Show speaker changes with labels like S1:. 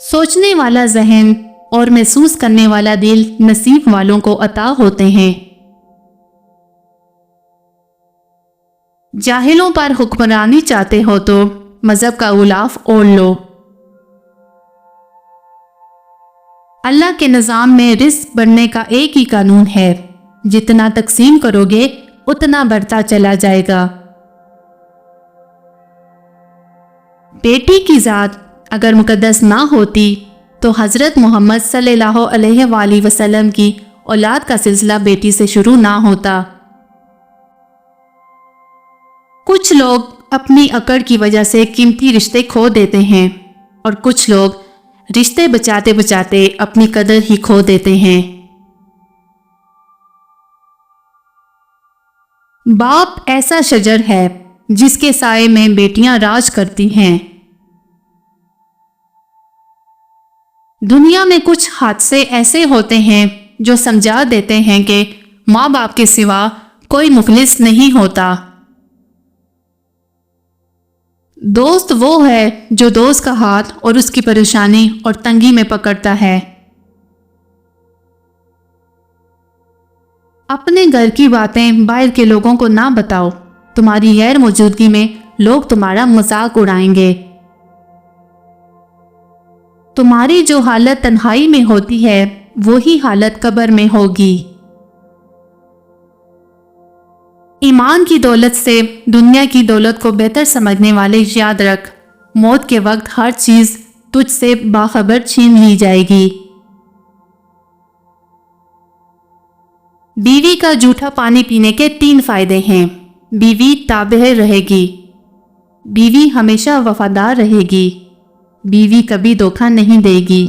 S1: سوچنے والا ذہن اور محسوس کرنے والا دل نصیب والوں کو عطا ہوتے ہیں۔ جاہلوں پر حکمرانی چاہتے ہو تو مذہب کا غلاف اوڑھ لو۔ اللہ کے نظام میں رزق بڑھنے کا ایک ہی قانون ہے، جتنا تقسیم کرو گے اتنا بڑھتا چلا جائے گا۔ بیٹی کی ذات اگر مقدس نہ ہوتی تو حضرت محمد صلی اللہ علیہ وآلہ وسلم کی اولاد کا سلسلہ بیٹی سے شروع نہ ہوتا۔ کچھ لوگ اپنی اکڑ کی وجہ سے قیمتی رشتے کھو دیتے ہیں اور کچھ لوگ رشتے بچاتے بچاتے اپنی قدر ہی کھو دیتے ہیں۔ باپ ایسا شجر ہے جس کے سائے میں بیٹیاں راج کرتی ہیں۔ دنیا میں کچھ حادثے ایسے ہوتے ہیں جو سمجھا دیتے ہیں کہ ماں باپ کے سوا کوئی مخلص نہیں ہوتا۔ دوست وہ ہے جو دوست کا ہاتھ اور اس کی پریشانی اور تنگی میں پکڑتا ہے۔ اپنے گھر کی باتیں باہر کے لوگوں کو نہ بتاؤ، تمہاری غیر موجودگی میں لوگ تمہارا مذاق اڑائیں گے۔ تمہاری جو حالت تنہائی میں ہوتی ہے وہی حالت قبر میں ہوگی۔ ایمان کی دولت سے دنیا کی دولت کو بہتر سمجھنے والے یاد رکھ، موت کے وقت ہر چیز تجھ سے باخبر چھین لی جائے گی۔ بیوی کا جھوٹا پانی پینے کے 3 فائدے ہیں۔ بیوی تابع رہے گی، بیوی ہمیشہ وفادار رہے گی، بیوی کبھی دھوکہ نہیں دے گی۔